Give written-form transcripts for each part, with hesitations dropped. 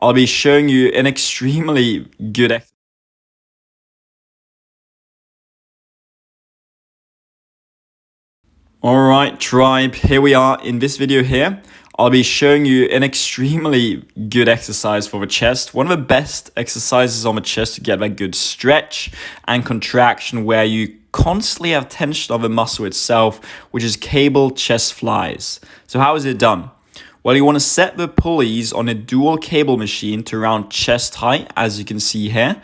I'll be showing you an extremely good exercise. Alright tribe, here we are in this video here. I'll be showing you an extremely good exercise for the chest. One of the best exercises on the chest to get that good stretch and contraction where you constantly have tension of the muscle itself, which is cable chest flies. So how is it done? Well, you want to set the pulleys on a dual cable machine to around chest height, as you can see here.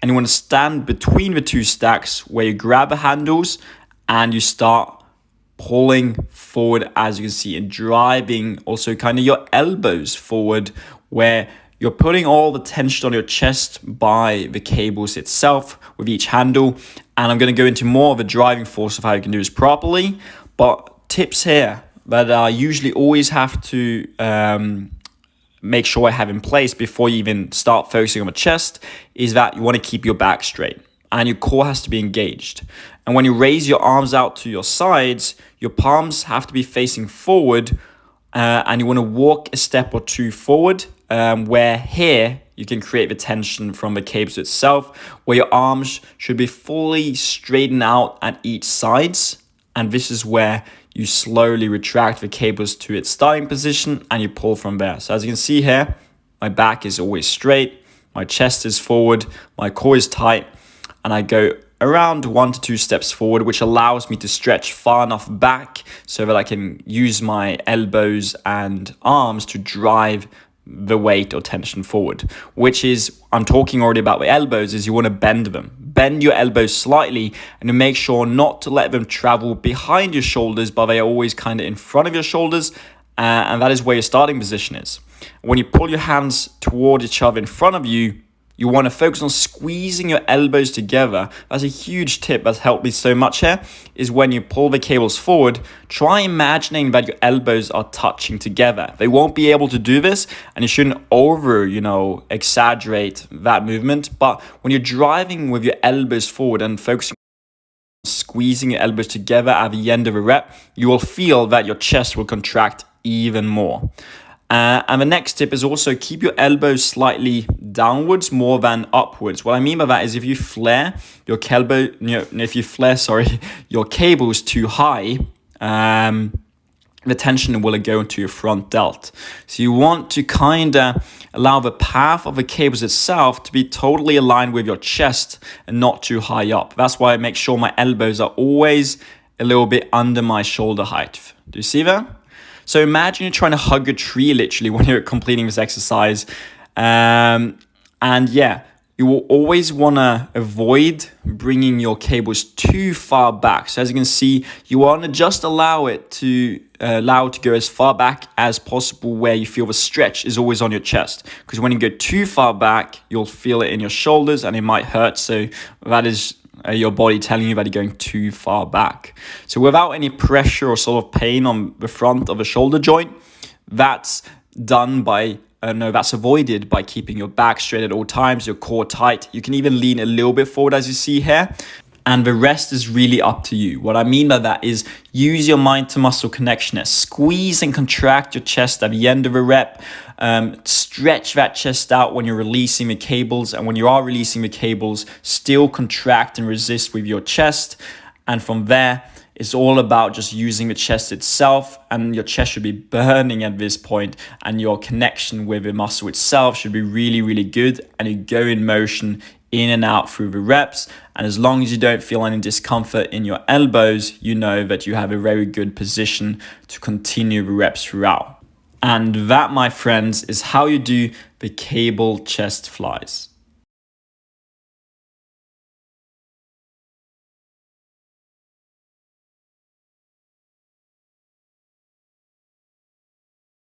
And you want to stand between the two stacks where you grab the handles and you start pulling forward, as you can see, and driving also kind of your elbows forward where you're putting all the tension on your chest by the cables itself with each handle. And I'm going to go into more of a driving force of how you can do this properly. But tips here that I usually always have to make sure I have in place before you even start focusing on the chest is that you want to keep your back straight and your core has to be engaged. And when you raise your arms out to your sides, your palms have to be facing forward and you want to walk a step or two forward where here you can create the tension from the cables itself, where your arms should be fully straightened out at each sides. And this is where you slowly retract the cables to its starting position and you pull from there. So as you can see here, my back is always straight, my chest is forward, my core is tight, and I go around 1 to 2 steps forward, which allows me to stretch far enough back so that I can use my elbows and arms to drive the weight or tension forward, which is, I'm talking already about the elbows, is you want to bend them. Bend your elbows slightly and to make sure not to let them travel behind your shoulders, but they are always kind of in front of your shoulders. And that is where your starting position is. When you pull your hands toward each other in front of you, you want to focus on squeezing your elbows together. That's a huge tip that's helped me so much here, is when you pull the cables forward, try imagining that your elbows are touching together. They won't be able to do this, and you shouldn't exaggerate that movement. But when you're driving with your elbows forward and focusing on squeezing your elbows together at the end of a rep, you will feel that your chest will contract even more. And the next tip is also keep your elbows slightly downwards more than upwards. What I mean by that is if you flare your your cables too high, the tension will go into your front delt. So you want to kind of allow the path of the cables itself to be totally aligned with your chest and not too high up. That's why I make sure my elbows are always a little bit under my shoulder height. Do you see that? So imagine you're trying to hug a tree literally when you're completing this exercise. And yeah, you will always want to avoid bringing your cables too far back. So as you can see, you want to just allow it to go as far back as possible where you feel the stretch is always on your chest. Because when you go too far back, you'll feel it in your shoulders and it might hurt. So that is your body telling you that you're going too far back. So without any pressure or sort of pain on the front of the shoulder joint, that's avoided by keeping your back straight at all times, your core tight. You can even lean a little bit forward as you see here. And the rest is really up to you. What I mean by that is use your mind to muscle connection. Squeeze and contract your chest at the end of a rep. Stretch that chest out when you're releasing the cables. And when you are releasing the cables, still contract and resist with your chest. And from there, it's all about just using the chest itself, and your chest should be burning at this point, and your connection with the muscle itself should be really, really good. And you go in motion in and out through the reps. And as long as you don't feel any discomfort in your elbows, you know that you have a very good position to continue the reps throughout. And that, my friends, is how you do the cable chest flies.